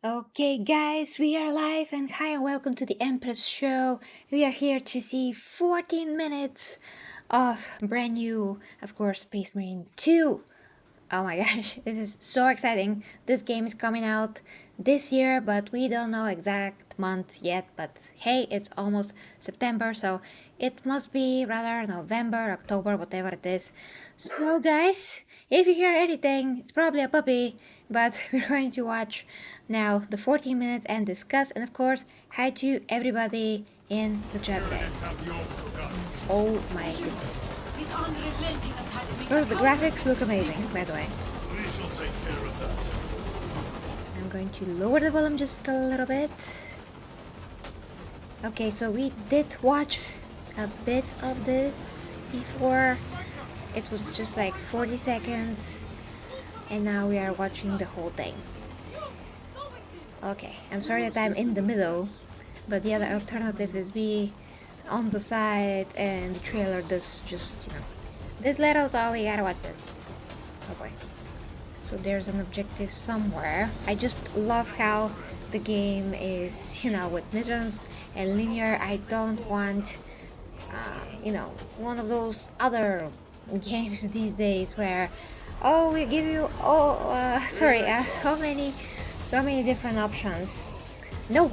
Okay, guys, we are live and hi and welcome to the Empress Show. We are here to see 14 minutes of brand new, of course, Space Marine 2. Oh my gosh, this is so exciting. This game is coming out this year, but we don't know exact month yet. But hey, it's almost September, so it must be rather November, October, whatever it is. So guys, if you hear anything, it's probably a puppy, but we're going to watch now the 14 minutes and discuss, and of course, hi to everybody in the chat, guys. Oh my goodness. First, the graphics look amazing, by the way. I'm going to lower the volume just a little bit. Okay, so we did watch a bit of this before. It was just like 40 seconds. And now we are watching the whole thing. Okay, I'm sorry that I'm in the middle. But the other alternative is be on the side and the trailer does just, this little, so we gotta watch this. Oh boy. So there's an objective somewhere. I just love how the game is, with missions and linear. I don't want, one of those other games these days where, oh, we give you, so many different options. No,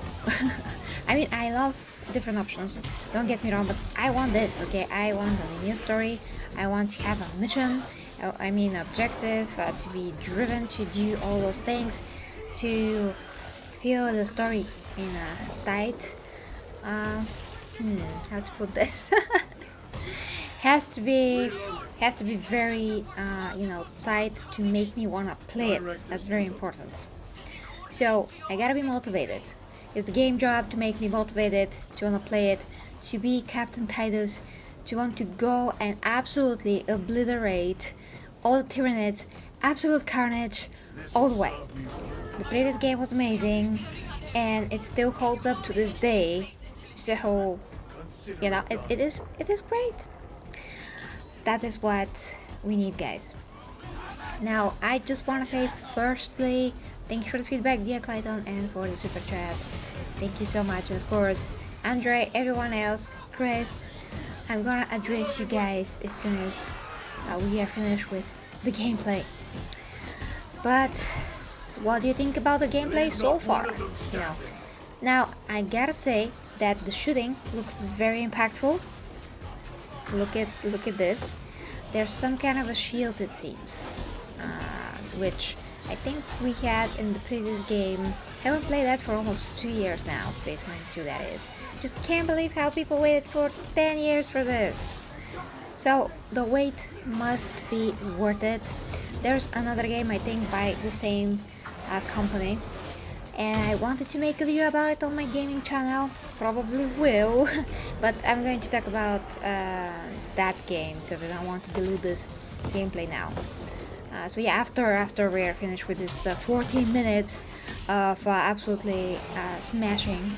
I mean, I love different options, don't get me wrong, but I want this, okay? I want a new story, I want to have a mission, objective, to be driven to do all those things, to feel the story in a tight, how to put this, has to be very, tight to make me want to play it. That's very important. So I gotta be motivated. It's the game job to make me motivated, to want to play it, to be Captain Titus, to want to go and absolutely obliterate all the Tyranids, absolute carnage, all the way. The previous game was amazing, and it still holds up to this day. So, it is great. That is what we need, guys. Now, I just want to say, firstly, thank you for the feedback, dear Clayton, and for the super chat. Thank you so much. And of course, Andre, everyone else, Chris, I'm gonna address you guys as soon as we are finished with the gameplay. But what do you think about the gameplay so far? Now I gotta say that the shooting looks very impactful. Look at this. There's some kind of a shield, it seems, which I think we had in the previous game. Haven't played that for almost 2 years now, Space Marine 2 that is. Just can't believe how people waited for 10 years for this. So the wait must be worth it. There's another game, I think, by the same company, and I wanted to make a video about it on my gaming channel. Probably will, but I'm going to talk about that game because I don't want to dilute this gameplay now. So yeah, after we are finished with this 14 minutes of absolutely smashing,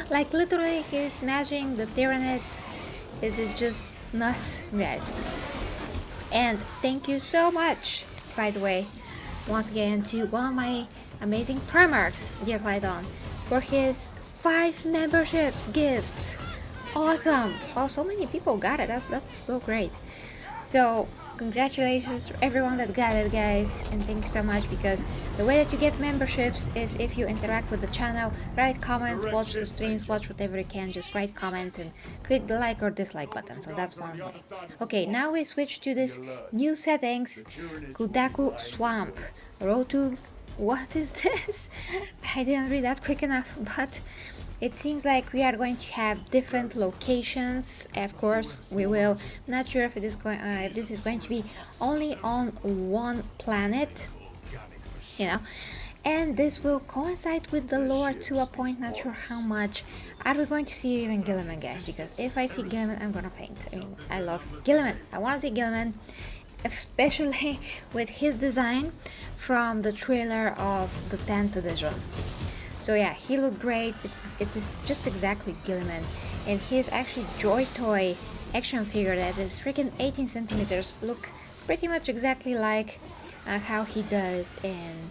like literally he's smashing the Tyranids. It is just nuts, guys. And thank you so much, by the way, once again to one of my amazing Primarchs, dear Clyton, for his 5 memberships gift. Awesome! Oh, so many people got it. That's so great. So congratulations to everyone that got it, guys, and thank you so much, because the way that you get memberships is if you interact with the channel, write comments, watch the streams, watch whatever you can, just write comments and click the like or dislike button. So that's one way. Okay, now we switch to this new settings. Kudaku Swamp, Rotu. What is this? I didn't read that quick enough, but it seems like we are going to have different locations. Of course, we will. I'm not sure if it is going. If this is going to be only on one planet, and this will coincide with the lore to a point. Not sure how much. Are we going to see even Gilliman, guys? Because if I see Gilliman, I'm gonna faint. I mean, I love Gilliman. I want to see Gilliman, especially with his design from the trailer of the 10th edition. So yeah, he looked great. It is just exactly Gilliman, and his actually Joy Toy action figure that is freaking 18 centimeters look pretty much exactly like how he does in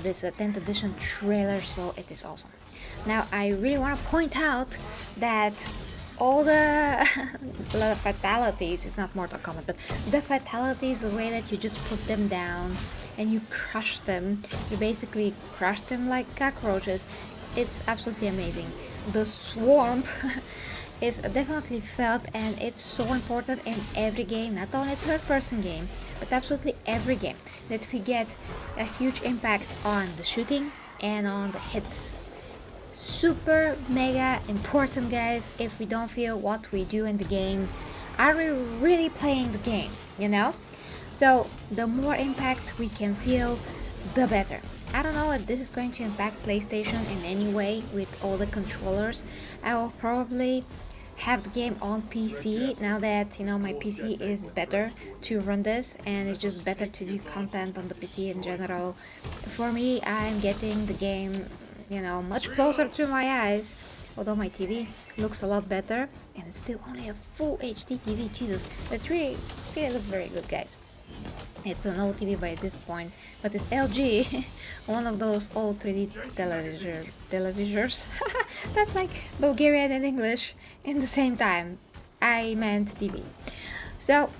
this 10th edition trailer, so it is awesome. Now I really want to point out that all the fatalities, it's not Mortal Kombat, but the fatalities, the way that you just put them down and you crush them, you basically crush them like cockroaches, it's absolutely amazing. The swarm is definitely felt, and it's so important in every game, not only third person game, but absolutely every game, that we get a huge impact on the shooting and on the hits. Super mega important, guys. If we don't feel what we do in the game, are we really playing the game, you know? So the more impact we can feel, the better. I don't know if this is going to impact PlayStation in any way with all the controllers. I will probably have the game on PC now that, you know, my PC is better to run this, and it's just better to do content on the PC in general. For me, I'm getting the game, you know, much closer to my eyes, although my TV looks a lot better, and it's still only a full HD TV. Jesus, it really looks very good, guys. It's an old TV by this point, but it's LG, one of those old 3D televisors. That's like Bulgarian and English in the same time. I meant TV. So,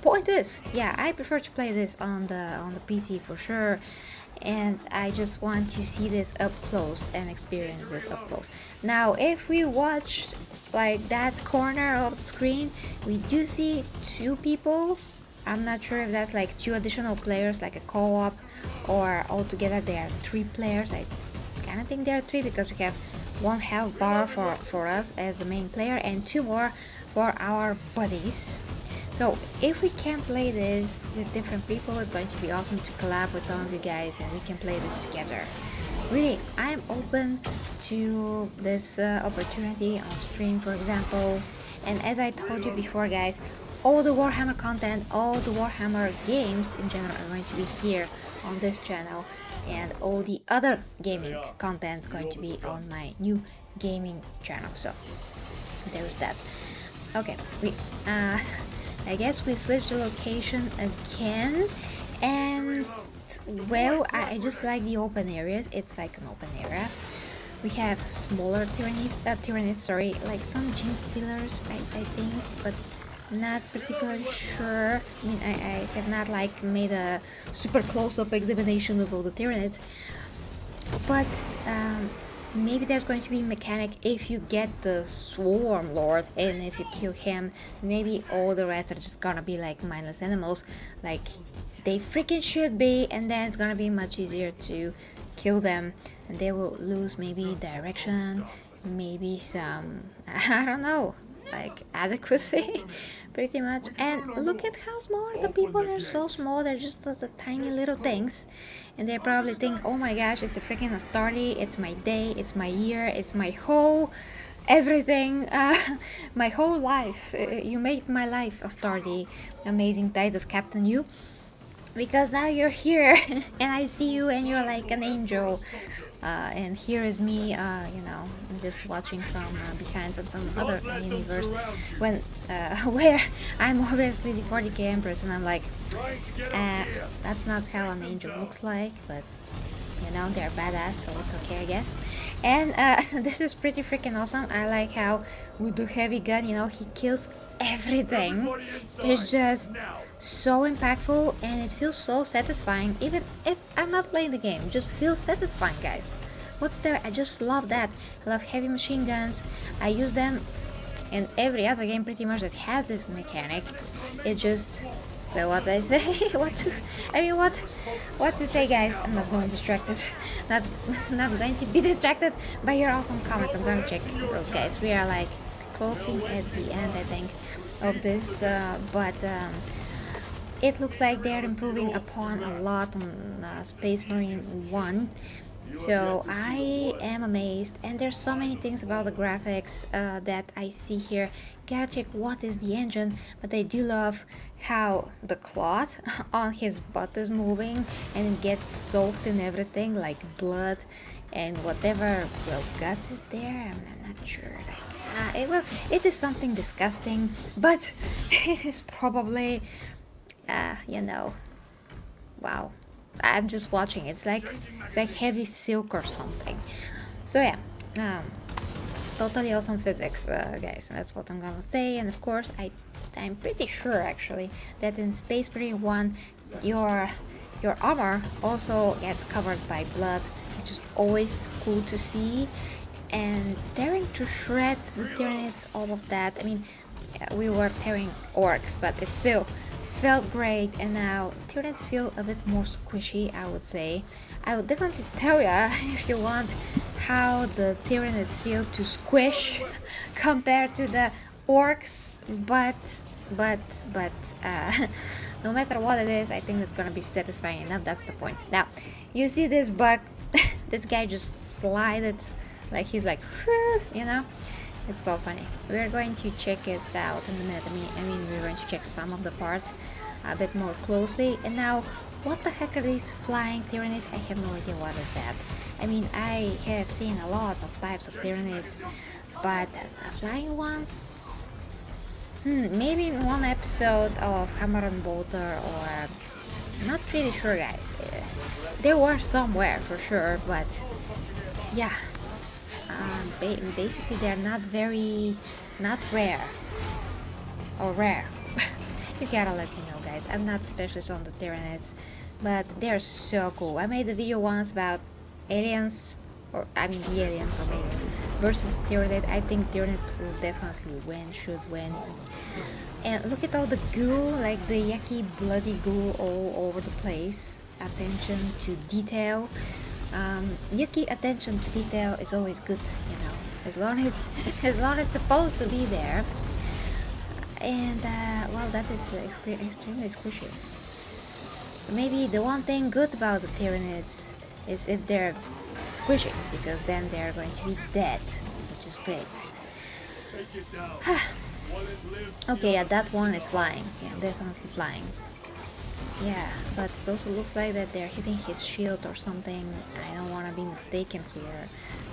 point is, yeah, I prefer to play this on the PC for sure, and I just want to see this up close and experience this up close. Now, if we watch like that corner of the screen, we do see two people. I'm not sure if that's like two additional players, like a co-op, or altogether there are 3 players. I kind of think there are 3 because we have 1 health bar for us as the main player and 2 more for our buddies. So if we can play this with different people, it's going to be awesome to collab with some of you guys and we can play this together. Really, I'm open to this opportunity on stream, for example. And as I told you before, guys, all the Warhammer content, all the Warhammer games in general are going to be here on this channel, and all the other gaming content is going to be on my new gaming channel. So there's that. Okay, I guess we switch the location again, and well, I just like the open areas. It's like an open area. We have smaller tyrannids, sorry, like some gene stealers, I think, but not particularly sure. I mean, I have not like made a super close-up examination of all the tyrannids, but maybe there's going to be a mechanic if you get the Swarm Lord, and if you kill him, maybe all the rest are just gonna be like mindless animals, like they freaking should be, and then it's gonna be much easier to kill them, and they will lose maybe direction, maybe some, I don't know, like adequacy, pretty much. And look at how small the people are. So small, they're just those tiny little things, and they probably think, oh my gosh, it's a freaking Astarte, it's my day, it's my year, it's my whole everything, my whole life. You made my life, Astarte, amazing Titus Captain you, because now you're here and I see you and you're like an angel. And here is me, you know, just watching from behind from some other universe, when where I'm obviously the 40k Empress, and I'm like, that's not how an angel looks like, but you know, they're badass, so it's okay, I guess. And this is pretty freaking awesome. I like how with the heavy gun, you know, he kills everything. It's just so impactful, and it feels so satisfying. Even if I'm not playing the game, it just feels satisfying, guys. What's there? I just love that. I love heavy machine guns. I use them in every other game pretty much that has this mechanic. It just, well, what I say, what to say, guys. I'm not going distracted. not going to be distracted by your awesome comments. I'm gonna check those, guys. We are like closing at the end, I think, of this, but it looks like they're improving upon a lot on Space Marine 1. So I am amazed, and there's so many things about the graphics that I see here. Gotta check what is the engine, but I do love how the cloth on his butt is moving and it gets soaked in everything, like blood and whatever, well, guts is there. I'm not sure. Like, it is something disgusting, but it is probably, you know, wow. I'm just watching. It's like heavy silk or something. So yeah, totally awesome physics, guys. And that's what I'm gonna say. And of course, I'm pretty sure actually that in Space Marine 1, your armor also gets covered by blood, which is always cool to see. And tearing to shreds the Tyranids, all of that. I mean, we were tearing orcs, but it still felt great. And now Tyranids feel a bit more squishy, I would say. I would definitely tell ya if you want how the Tyranids feel to squish compared to the orcs, but no matter what it is, I think it's gonna be satisfying enough. That's the point. Now, you see this bug, this guy just slided, like he's like, you know, it's so funny. We're going to check it out in a minute. I mean, we're going to check some of the parts a bit more closely. And now, what the heck are these flying Tyranids? I have no idea what is that. I mean, I have seen a lot of types of Tyranids, but flying ones, maybe in one episode of Hammer and Bolter, or not really sure, guys. There were somewhere for sure, but yeah. Basically they're not rare or rare. You gotta let me know, guys. I'm not specialist on the Tyranids, but they're so cool. I made a video once about aliens, or I mean the alien from Aliens versus Tyranid. I think Tyranid will definitely should win. And look at all the goo, like the yucky bloody goo all over the place. Attention to detail. Yucky attention to detail is always good, you know, as long as it's supposed to be there. And well, that is extremely squishy. So maybe the one thing good about the Tyranids is if they're squishy, because then they're going to be dead, which is great. Okay, yeah, that one is flying. Yeah, definitely flying. Yeah, but it also looks like that they're hitting his shield or something. I don't want to be mistaken here,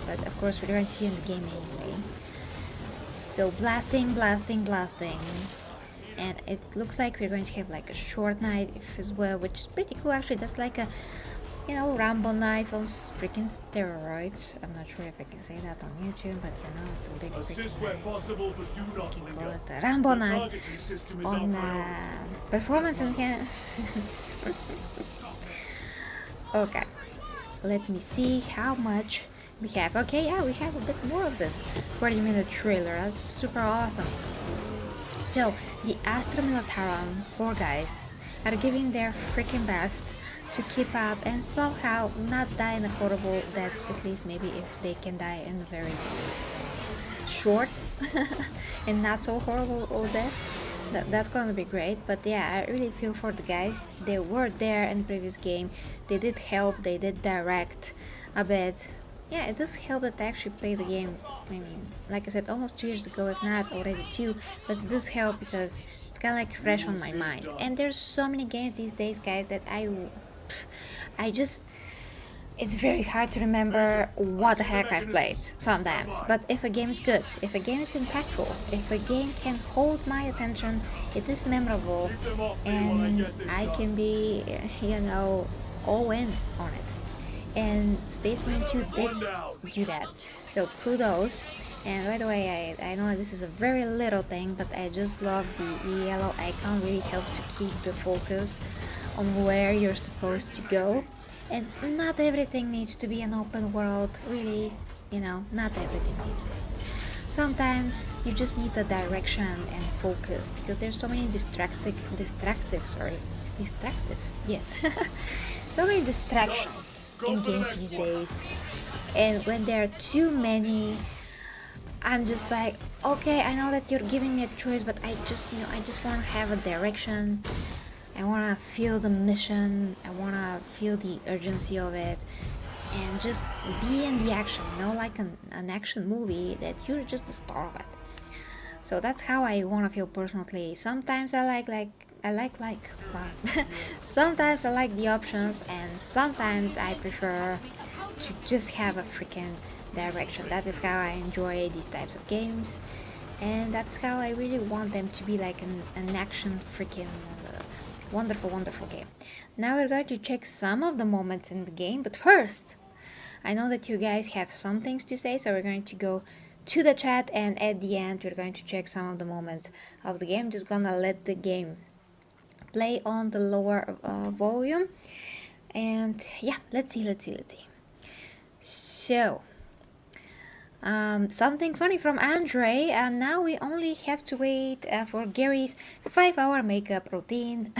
but of course we're going to see in the game anyway. So blasting, and it looks like we're going to have like a short knife as well, which is pretty cool actually. That's like a, you know, Rambo knife on freaking steroids. I'm not sure if I can say that on YouTube, but you know, it's a big freaking knife. I can call it a Rambo knife on performance enhancement. Okay, let me see how much we have. Okay, yeah, we have a bit more of this 40-minute trailer. That's super awesome. So, the Astra Militarum, poor guys, are giving their freaking best to keep up and somehow not die in a horrible death, at least maybe if they can die in a very short and not so horrible old death. That's going to be great. But yeah, I really feel for the guys. They were there in the previous game. They did help, they did direct a bit. Yeah, it does help that I actually play the game, I mean, like I said, almost 2 years ago, if not already 2, but it does help because it's kind of like fresh on my mind. And there's so many games these days, guys, that I just, it's very hard to remember what the heck I've played sometimes. But if a game is good, if a game is impactful, if a game can hold my attention, it is memorable, and I can be, you know, all in on it. And Space Marine 2 did do that, so kudos. And by the way, I know this is a very little thing, but I just love the yellow icon. Really helps to keep the focus on where you're supposed to go. And not everything needs to be an open world, really, you know, not everything needs to. Sometimes you just need the direction and focus, because there's so many distractive, yes. So many distractions in games these days, and when there are too many, I'm just like, okay, I know that you're giving me a choice, but I just want to have a direction. I want to feel the mission, I want to feel the urgency of it, and just be in the action, you know, like an action movie that you're just the star of it. So that's how I want to feel personally. Sometimes I like wow. Sometimes I like the options, and sometimes I prefer to just have a freaking direction. That is how I enjoy these types of games, and that's how I really want them to be, like an action freaking Wonderful, wonderful game. Now we're going to check some of the moments in the game, but first, I know that you guys have some things to say, so we're going to go to the chat, and at the end we're going to check some of the moments of the game. Just gonna let the game play on the lower volume, and yeah, let's see. So something funny from Andre, and now we only have to wait for Gary's 5-hour makeup routine.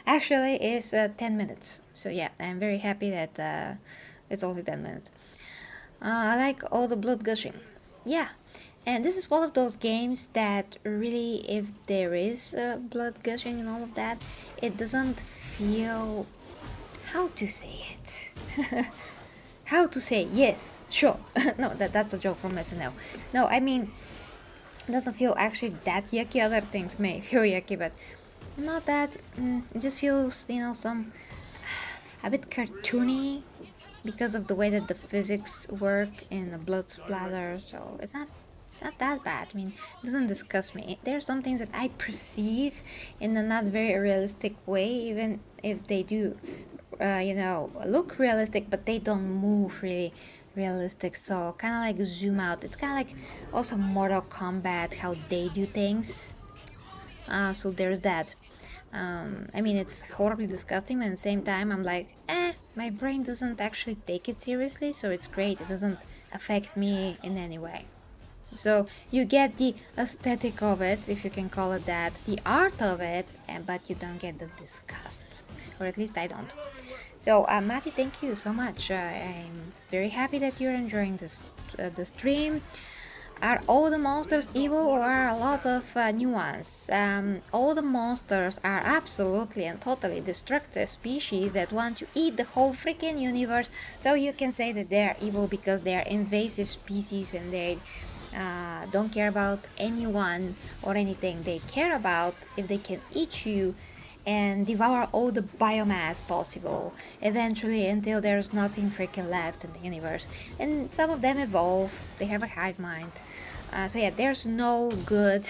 Actually it's 10 minutes, so yeah, I'm very happy that it's only 10 minutes. I like all the blood gushing. Yeah, and this is one of those games that really, if there is blood gushing and all of that, it doesn't feel... how to say it? How to say yes, sure. No, that's a joke from SNL. No, I mean, it doesn't feel actually that yucky. Other things may feel yucky, but not that. It just feels, you know, a bit cartoony because of the way that the physics work in the blood splatter. So it's not that bad. I mean, it doesn't disgust me. There are some things that I perceive in a not very realistic way, even if they do, you know, look realistic, but they don't move really realistic. So kind of like zoom out. It's kind of like also Mortal Kombat, how they do things. So there's that. I mean, it's horribly disgusting, but at the same time, I'm like, my brain doesn't actually take it seriously, so it's great. It doesn't affect me in any way. So you get the aesthetic of it, if you can call it that, the art of it, but you don't get the disgust, or at least I don't. So Mati, thank you so much. I'm very happy that you're enjoying this the stream. Are all the monsters evil, or are a lot of new ones? All the monsters are absolutely and totally destructive species that want to eat the whole freaking universe. So you can say that they're evil because they're invasive species and they don't care about anyone or anything. They care about if they can eat you and devour all the biomass possible, eventually until there's nothing freaking left in the universe. And some of them evolve, they have a hive mind. So yeah, there's no good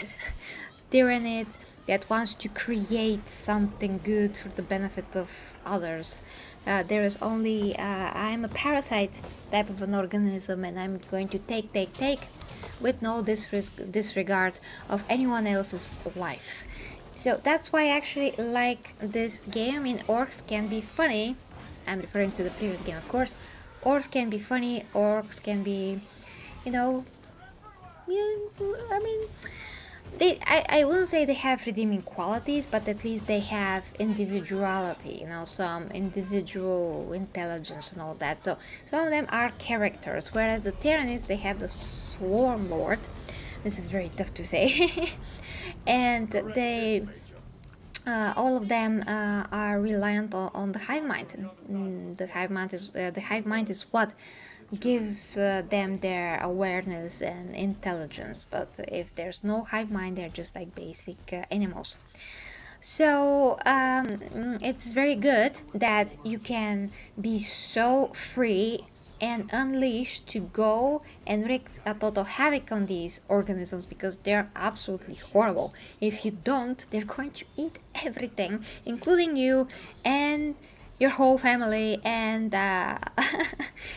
tyrannid that wants to create something good for the benefit of others. There is only, I'm a parasite type of an organism, and I'm going to take with no disregard of anyone else's life. So that's why I actually like this game. I mean, orcs can be funny. I'm referring to the previous game, of course. Orcs can be funny, orcs can be, you know, I mean, I wouldn't say they have redeeming qualities, but at least they have individuality, you know, some individual intelligence and all that. So some of them are characters, whereas the Tyrannids, they have the Swarm Lord. This is very tough to say. And they all of them are reliant on the hive mind. The hive mind is what gives them their awareness and intelligence, but if there's no hive mind, they're just like basic animals. So it's very good that you can be so free and unleashed to go and wreak a total havoc on these organisms, because they're absolutely horrible. If you don't, they're going to eat everything, including you and your whole family, and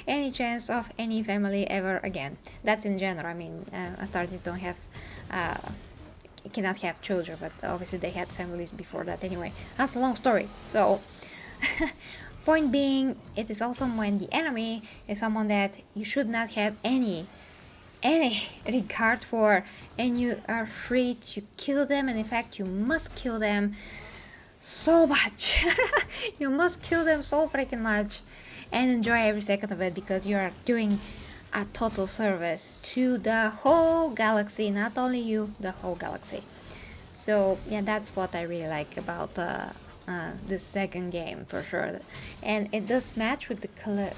any chance of any family ever again. That's in general. I mean, Astartes don't have cannot have children, but obviously they had families before that. Anyway, that's a long story. So point being, it is awesome when the enemy is someone that you should not have any regard for, and you are free to kill them, and in fact you must kill them so much. You must kill them so freaking much and enjoy every second of it, because you are doing a total service to the whole galaxy, not only you, the whole galaxy. So yeah, that's what I really like about this second game for sure, and it does match with the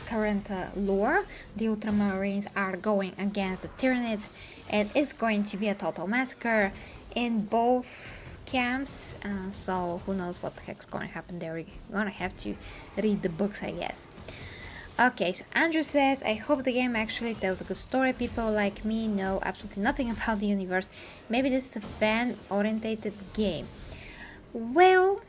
current lore. The Ultramarines are going against the Tyranids, and it's going to be a total massacre in both camps, so who knows what the heck's going to happen there. We're gonna have to read the books, I guess. Okay, so Andrew says, I hope the game actually tells a good story. People like me know absolutely nothing about the universe. Maybe this is a fan-orientated game. Well,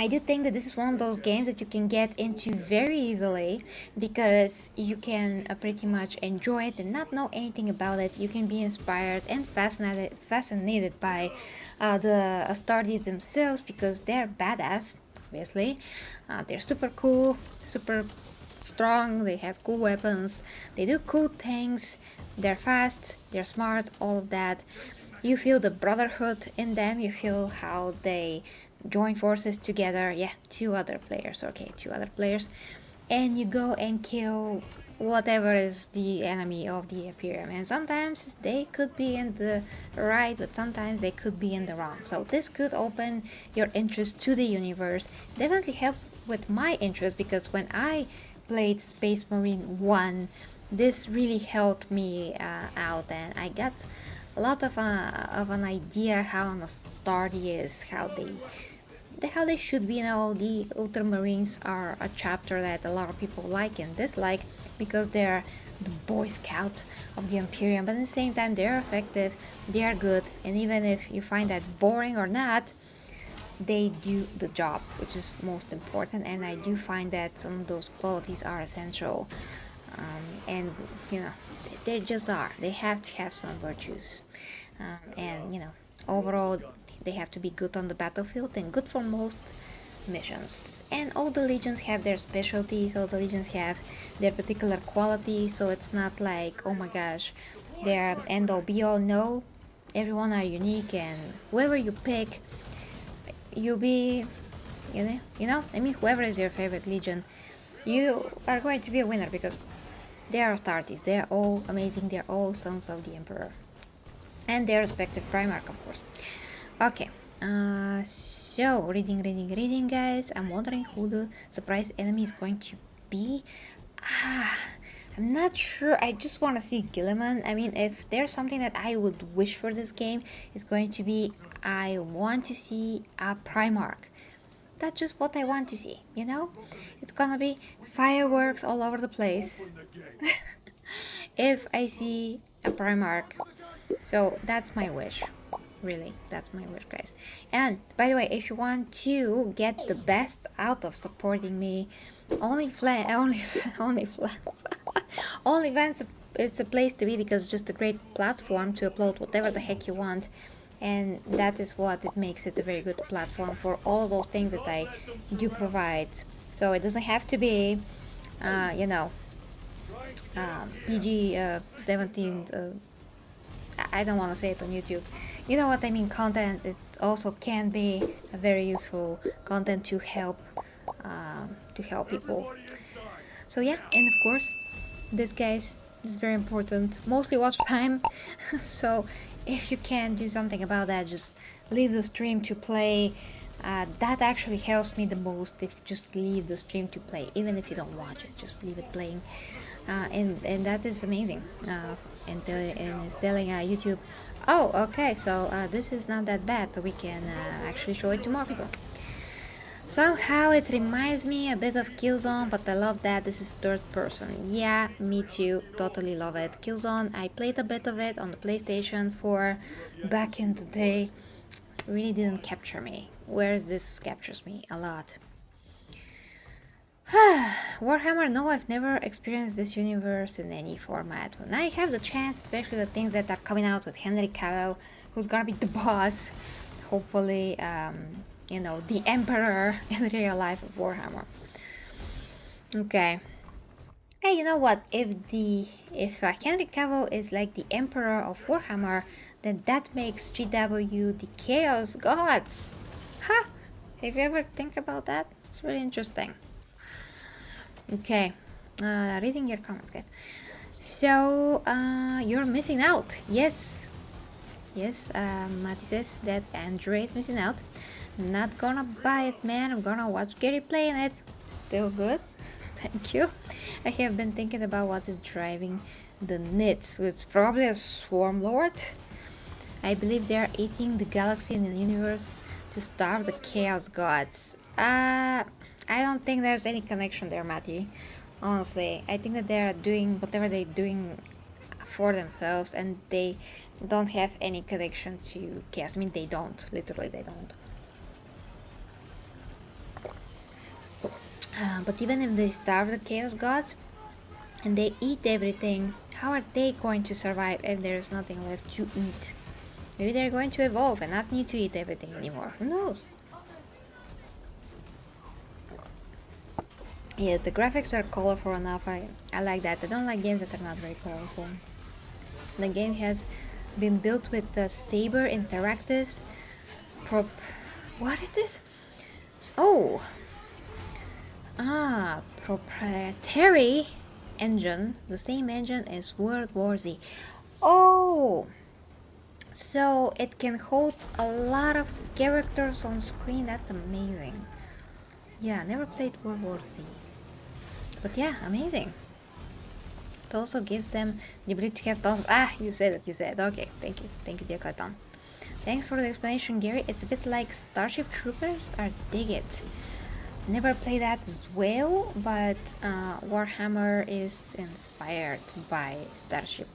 I do think that this is one of those games that you can get into very easily because you can pretty much enjoy it and not know anything about it. You can be inspired and fascinated by the Astartes themselves because they're badass, obviously. They're super cool, super strong, they have cool weapons, they do cool things, they're fast, they're smart, all of that. You feel the brotherhood in them, you feel how they join forces together. Yeah, two other players, okay, two other players, and you go and kill whatever is the enemy of the Imperium. And sometimes they could be in the right, but sometimes they could be in the wrong. So this could open your interest to the universe. Definitely help with my interest because when I played Space Marine 1, this really helped me out, and I got a lot of an idea how an Astarte is, how they should be. You know, the Ultramarines are a chapter that a lot of people like and dislike because they're the Boy Scouts of the Imperium, but at the same time they're effective, they are good, and even if you find that boring or not, they do the job, which is most important. And I do find that some of those qualities are essential, and you know, they just are. They have to have some virtues, and you know, overall they have to be good on the battlefield and good for most missions. And all the legions have their specialties, all the legions have their particular qualities, so it's not like, oh my gosh, they're end all be all. No, everyone are unique, and whoever you pick, you'll be, I mean, whoever is your favorite legion, you are going to be a winner because they are Astartes. They are all amazing. They are all sons of the Emperor, and their respective Primarch, of course. Okay, so reading, guys. I'm wondering who the surprise enemy is going to be. I'm not sure. I just want to see Gilliman. I mean, if there's something that I would wish for this game, it's going to be, I want to see a Primarch. That's just what I want to see, you know? It's gonna be fireworks all over the place if I see a Primarch. So that's my wish. Really, that's my wish, guys. And by the way, if you want to get the best out of supporting me, OnlyFans, it's a place to be because it's just a great platform to upload whatever the heck you want, and that is what it makes it a very good platform for all of those things that I do provide. So it doesn't have to be, PG 17. I don't want to say it on YouTube. You know what I mean, content. It also can be a very useful content to help people. So yeah, and of course, this guys is very important. Mostly watch time. So if you can do something about that, just leave the stream to play. That actually helps me the most. If you just leave the stream to play, even if you don't watch it, just leave it playing, and that is amazing. And it's telling YouTube, oh, okay, so this is not that bad. So we can actually show it to more people. Somehow it reminds me a bit of Killzone, but I love that this is third person. Yeah, me too, totally love it. Killzone, I played a bit of it on the PlayStation 4 back in the day. Really didn't capture me, whereas this captures me a lot. Warhammer, no, I've never experienced this universe in any format. When I have the chance, especially the things that are coming out with Henry Cavill, who's gonna be the boss, hopefully, the Emperor in real life of Warhammer. Okay. Hey, you know what? If Henry Cavill is like the Emperor of Warhammer, then that makes GW the Chaos Gods. Huh? Have you ever think about that? It's really interesting. Okay, reading your comments, guys. So, you're missing out. Yes, Mati says that Andre is missing out. I'm not gonna buy it, man. I'm gonna watch Gary playing it. Still good. Thank you. I have been thinking about what is driving the nits. It's probably a swarm lord. I believe they are eating the galaxy and the universe to starve the chaos gods. I don't think there's any connection there, Matty. Honestly, I think that they're doing whatever they're doing for themselves, and they don't have any connection to chaos. I mean, they don't. Literally, they don't. But even if they starve the Chaos Gods and they eat everything, how are they going to survive if there's nothing left to eat? Maybe they're going to evolve and not need to eat everything anymore. Who knows? Yes, the graphics are colorful enough. I like that. I don't like games that are not very colorful. The game has been built with the Saber Interactives what is this? Oh, proprietary engine, the same engine as World War Z. Oh, so it can hold a lot of characters on screen. That's amazing. Yeah, never played World War Z, but yeah, amazing. It also gives them the ability to have tons of, you said it, okay, thank you dear Clayton. Thanks for the explanation, Gary. It's a bit like Starship Troopers. I dig it. Never played that as well, but Warhammer is inspired by Starship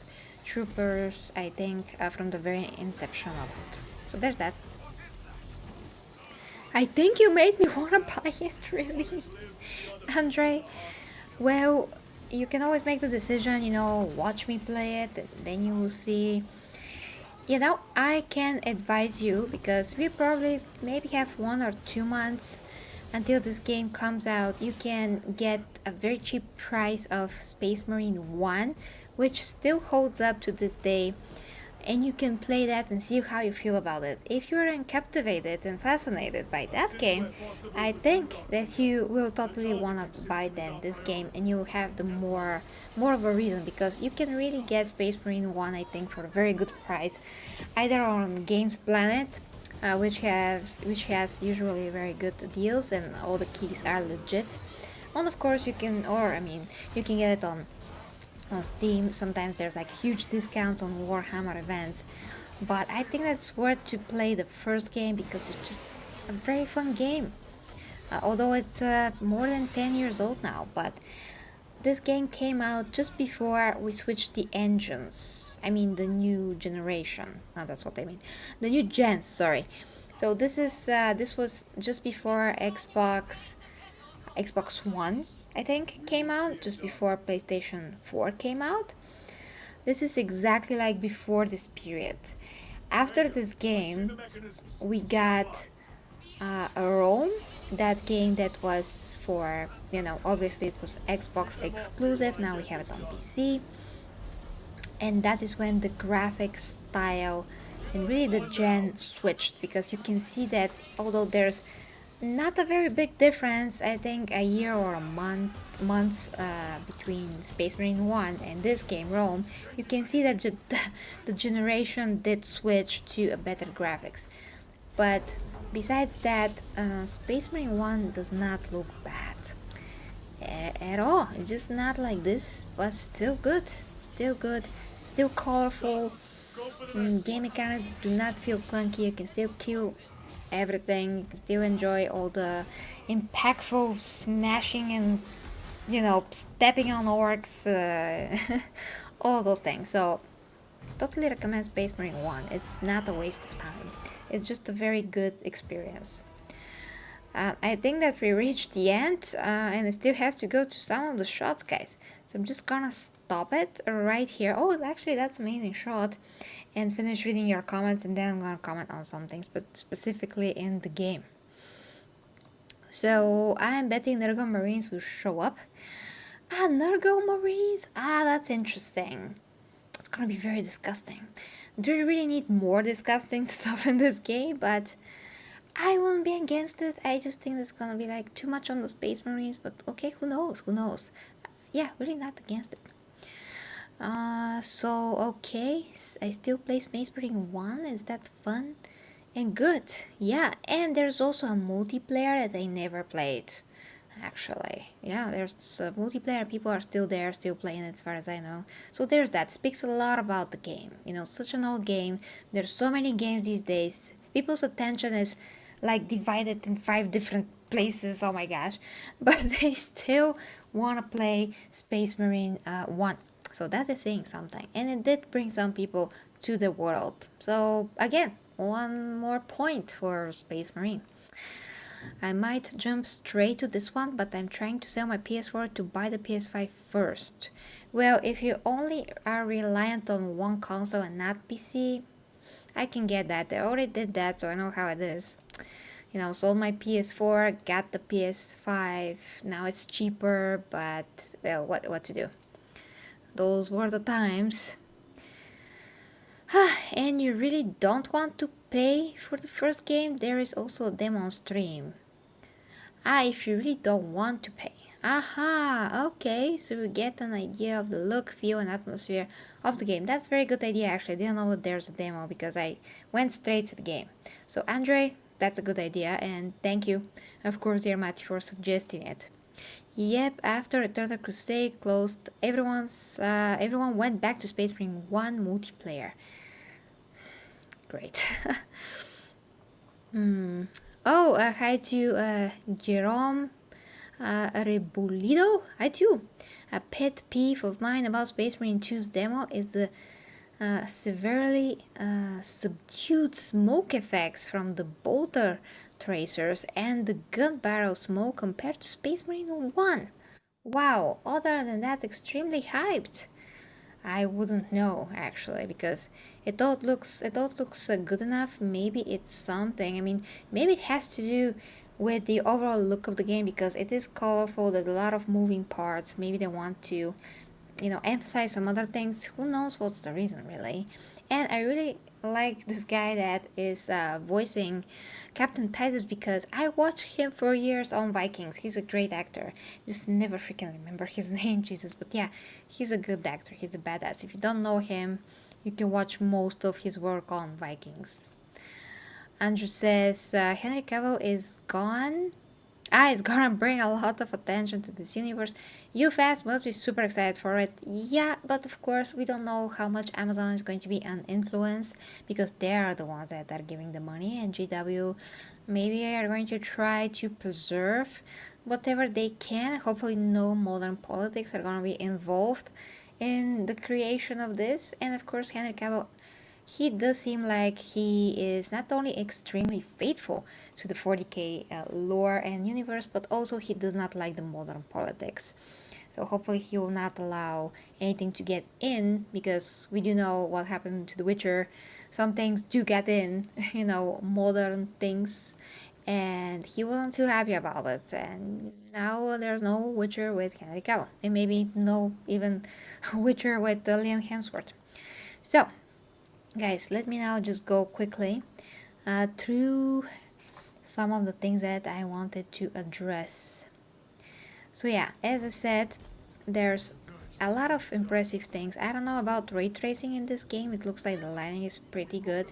Troopers, I think, from the very inception of it. So there's that. I think you made me want to buy it, really, Andre. Well, you can always make the decision, watch me play it, then you will see. I can advise you, because we probably maybe have 1 or 2 months until this game comes out. You can get a very cheap price of Space Marine 1, which still holds up to this day, and you can play that and see how you feel about it. If you're captivated and fascinated by that game, I think that you will totally want to buy then this game, and you will have the more of a reason, because you can really get Space Marine 1, I think, for a very good price, either on Games Planet, which has usually very good deals and all the keys are legit. And of course you can get it on Steam. Sometimes there's like huge discounts on Warhammer events, but I think that's worth to play the first game, because it's just a very fun game. Although it's more than 10 years old now, but this game came out just before we switched the engines. I mean the new generation. That's what I mean. The new gens, sorry. So this was just before Xbox One, I think, came out, just before PlayStation 4 came out. This is exactly like before this period. After this game, we got Rome, that game that was for, obviously it was Xbox exclusive, now we have it on PC. And that is when the graphics style and really the gen switched, because you can see that although there's not a very big difference, I think a year or a months between Space Marine 1 and this game, Rome, you can see that the generation did switch to a better graphics. But besides that, Space Marine 1 does not look bad at all. It's just not like this, but still good, still colorful. Game mechanics do not feel clunky. You can still kill everything, you can still enjoy all the impactful smashing and stepping on orcs, all of those things. So totally recommend Space Marine 1. It's not a waste of time, it's just a very good experience. I think that we reached the end, and I still have to go to some of the shots, guys. So I'm just gonna stop it right here. Oh, actually, that's an amazing shot. And finish reading your comments, and then I'm gonna comment on some things, but specifically in the game. So I am betting Nergo Marines will show up. Nergo Marines? That's interesting. It's gonna be very disgusting. Do you really need more disgusting stuff in this game? But I won't be against it. I just think it's gonna be like too much on the Space Marines, but okay, who knows? Yeah, really not against it. So okay, I still play Space Marine 1. Is that fun and good? Yeah, and there's also a multiplayer that I never played, actually. Yeah, there's a multiplayer. People are still there, still playing it, as far as I know. So there's that. Speaks a lot about the game. Such an old game. There's so many games these days. People's attention is like divided in 5 different places. Oh my gosh. But they still want to play Space Marine 1. So that is saying something. And it did bring some people to the world. So again, one more point for Space Marine. I might jump straight to this one, but I'm trying to sell my PS4 to buy the PS5 first. Well, if you only are reliant on one console and not PC, I can get that. I already did that, so I know how it is. You know, sold my PS4, got the PS5. Now it's cheaper, but well, what to do? Those were the times. And you really don't want to pay for the first game? There is also a demo on stream. If you really don't want to pay. Aha, okay, so you get an idea of the look, feel, and atmosphere of the game. That's a very good idea, actually. I didn't know that there's a demo because I went straight to the game. So, Andre, that's a good idea, and thank you, of course, dear Matty, for suggesting it. Yep, after Eternal Crusade closed, everyone went back to Space Marine 1 multiplayer. Great. Oh, hi to Jerome Rebulido. Hi too. A pet peeve of mine about Space Marine 2's demo is the severely subdued smoke effects from the bolter tracers and the gun barrel smoke compared to Space Marine 1. Wow, other than that, extremely hyped. I wouldn't know actually, because it all looks good enough. Maybe it's something. I mean, maybe it has to do with the overall look of the game, because it is colorful. There's a lot of moving parts. Maybe they want to, you know, emphasize some other things. Who knows what's the reason, really? And I really like this guy that is voicing Captain Titus, because I watched him for years on Vikings. He's a great actor. Just never freaking remember his name, Jesus. But yeah, he's a good actor. He's a badass. If you don't know him, you can watch most of his work on Vikings. Andrew says Henry Cavill is gone. It's gonna bring a lot of attention to this universe. You fast must be super excited for it. Yeah, but of course we don't know how much Amazon is going to be an influence, because they are the ones that are giving the money, and GW maybe are going to try to preserve whatever they can. Hopefully no modern politics are gonna be involved in the creation of this. And of course Henry Cavill, he does seem like he is not only extremely faithful to the 40k lore and universe, but also he does not like the modern politics. So hopefully he will not allow anything to get in, because we do know what happened to The Witcher. Some things do get in, you know, modern things, and he wasn't too happy about it. And now there's no Witcher with Henry Cavill, and maybe no even Witcher with Liam Hemsworth. So guys, let me now just go quickly through some of the things that I wanted to address. So yeah, as I said, there's a lot of impressive things. I don't know about ray tracing in this game. It looks like the lighting is pretty good.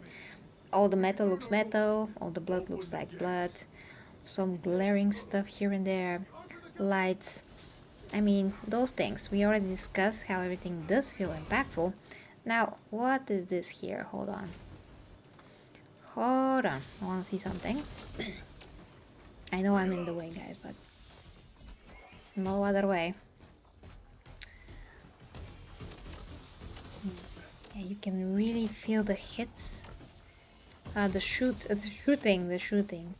All the metal looks metal, all the blood looks like blood. Some glaring stuff here and there. Lights. I mean, those things. We already discussed how everything does feel impactful. Now, what is this here? Hold on. I want to see something. I know I'm in the way, guys, but no other way. Yeah, you can really feel the hits. The shooting.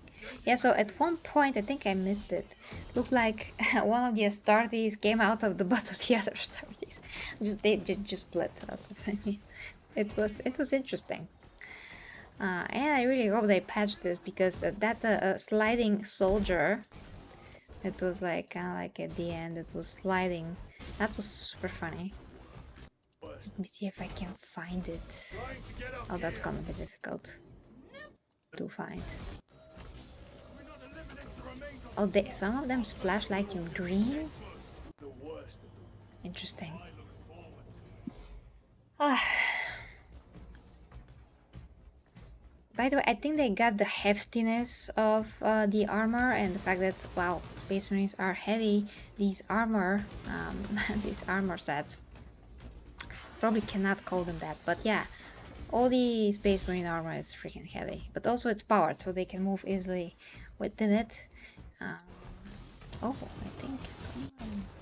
Yeah, so at one point, I think I missed it. Looked like one of the Astartes came out of the butt of the other Astartes. They just split. That's what I mean. It was interesting. And I really hope they patched this, because that sliding soldier, that was like kind of like at the end, it was sliding. That was super funny. Let me see if I can find it. Oh, that's gonna be difficult to find. Oh, some of them splash like in green? Interesting. By the way, I think they got the heftiness of the armor, and the fact that, wow, Space Marines are heavy. These armor sets. Probably cannot call them that, but yeah. All the Space Marine armor is freaking heavy. But also it's powered, so they can move easily within it. Oh, I think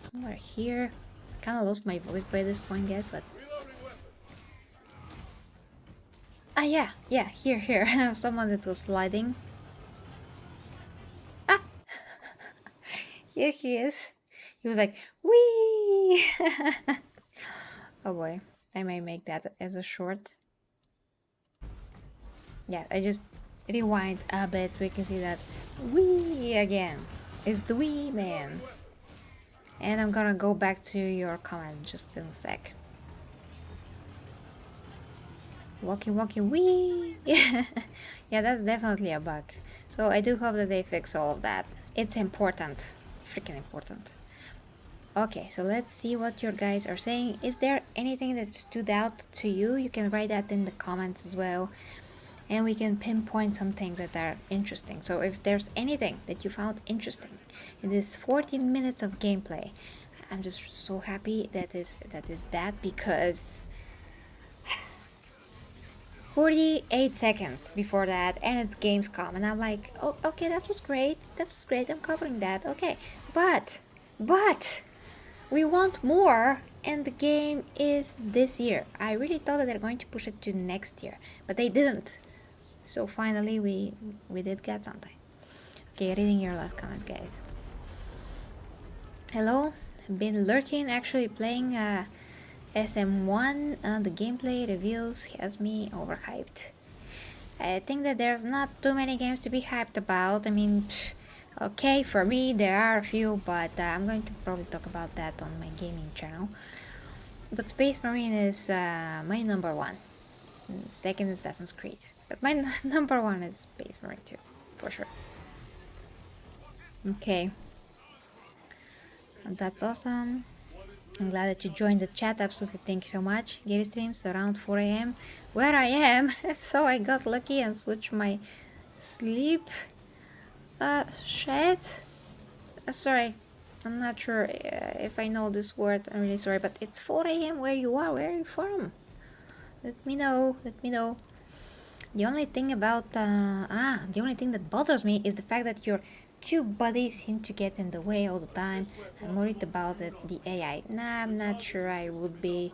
somewhere here. Kind of lost my voice by this point, guys, but yeah, here. Someone that was sliding. Here he is. He was like, wee! Oh boy, I may make that as a short. Yeah, I just rewind a bit so we can see that wee again. It's the wee man. And I'm gonna go back to your comment just in a sec. Walking, wee! Yeah, that's definitely a bug. So I do hope that they fix all of that. It's important. It's freaking important. Okay, so let's see what your guys are saying. Is there anything that stood out to you? You can write that in the comments as well. And we can pinpoint some things that are interesting. So if there's anything that you found interesting in this 14 minutes of gameplay, I'm just so happy that is that because 48 seconds before that and it's Gamescom and I'm like, oh, okay, that was great, I'm covering that, okay, but we want more and the game is this year. I really thought that they're going to push it to next year, but they didn't. So finally we did get something. Okay, reading your last comments, guys. Hello, been lurking, actually playing SM1. The gameplay reveals has me overhyped. I think that there's not too many games to be hyped about. I mean, okay, for me there are a few, but I'm going to probably talk about that on my gaming channel. But Space Marine is my number one. Second is Assassin's Creed. But my number one is Space Marine 2, for sure. Okay. And that's awesome. I'm glad that you joined the chat. Absolutely, thank you so much. Gary streams around 4 a.m. where I am. So I got lucky and switched my sleep shit. Sorry, I'm not sure if I know this word. I'm really sorry, but it's 4 a.m. where you are. Where are you from? Let me know. The only thing about the only thing that bothers me is the fact that your two buddies seem to get in the way all the time. I'm worried about it, the AI. Nah, I'm not sure I would be.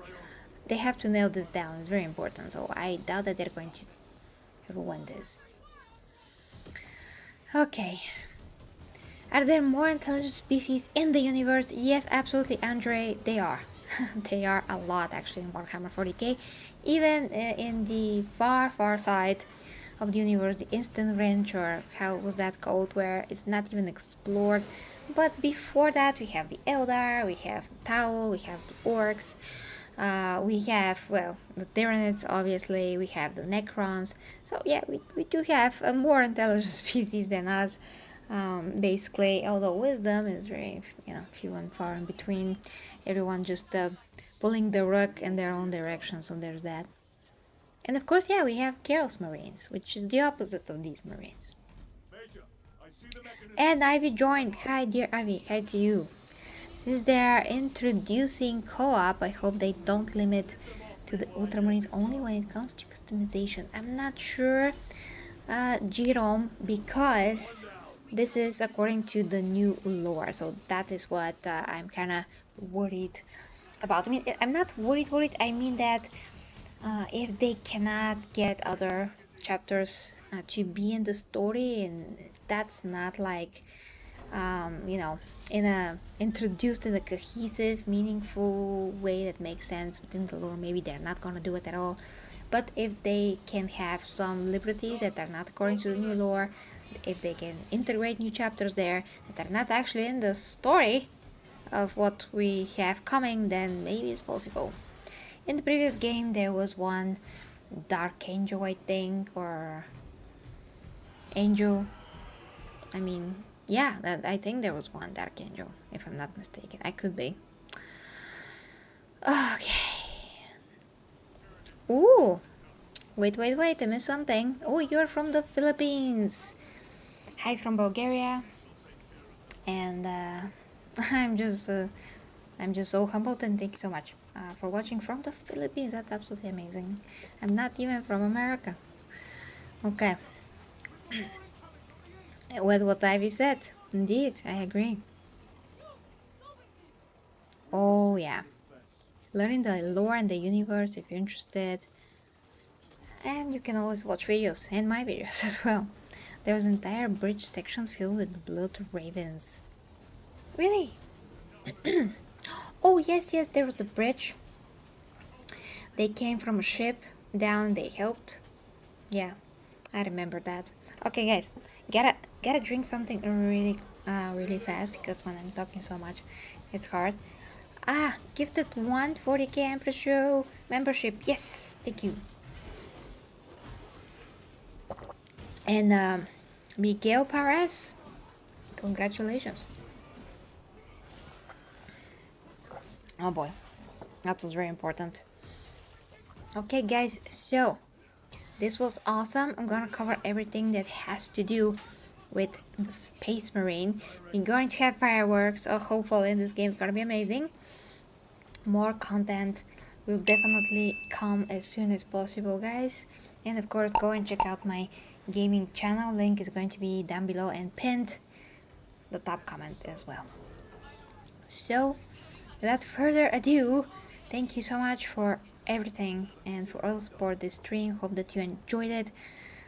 They have to nail this down. It's very important. So I doubt that they're going to ruin this. Okay. Are there more intelligent species in the universe? Yes, absolutely, Andre. They are. They are a lot actually in Warhammer 40k. Even in the far side of the universe, the instant range, or how was that called, where it's not even explored. But before that we have the Eldar, we have Tau, we have the Orcs, we have, well, the Tyranids, obviously, we have the Necrons. So yeah, we do have a more intelligent species than us, basically, although wisdom is very, few and far in between. Everyone just pulling the rug in their own direction, so there's that. And of course, yeah, we have Carroll's Marines, which is the opposite of these Marines. And Ivy joined. Hi, dear Ivy. Hi to you. Since they are introducing co-op, I hope they don't limit to the Ultramarines only when it comes to customization. I'm not sure, Jerome, because this is according to the new lore. So that is what I'm kind of worried about. I mean, I'm not worried. I mean that if they cannot get other chapters to be in the story, and that's not like introduced in a cohesive, meaningful way that makes sense within the lore, maybe they're not gonna do it at all. But if they can have some liberties that are not according to the new lore, if they can integrate new chapters there that are not actually in the story of what we have coming, then maybe it's possible. In the previous game there was one Dark Angel, I think, or Angel. I mean, yeah, I think there was one Dark Angel, if I'm not mistaken. I could be. Okay. Ooh. Wait, I missed something. Oh, you're from the Philippines. Hi from Bulgaria. And I'm just so humbled, and thank you so much for watching from the Philippines. That's absolutely amazing. I'm not even from America. Okay. With what Ivy said, indeed, I agree. Oh yeah, learning the lore and the universe if you're interested. And you can always watch videos, and my videos as well. There was an entire bridge section filled with blood ravens. Really? Oh, yes, yes, there was a bridge. They came from a ship down, they helped. Yeah, I remember that. Okay, guys, gotta drink something really fast because when I'm talking so much, it's hard. Ah, gifted 140k Empress Show membership. Yes, thank you. And Miguel Perez, congratulations. Oh boy, that was very important. Okay, guys, so this was awesome. I'm gonna cover everything that has to do with the Space Marine. We're going to have fireworks, so hopefully this game is gonna be amazing. More content will definitely come as soon as possible, guys. And of course, go and check out my gaming channel. Link is going to be down below and pinned the top comment as well. So, without further ado, thank you so much for everything and for all the support this stream. Hope that you enjoyed it.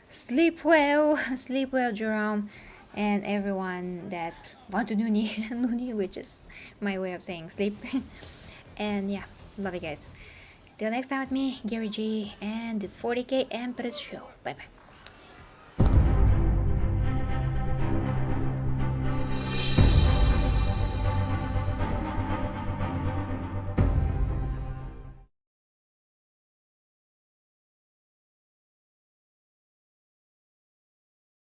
Sleep well, sleep well, Jerome, and everyone that want to Noonie, Noonie, which is my way of saying sleep. And yeah, love you guys. Till next time with me, Gary G, and the 40k Empress Show. Bye bye.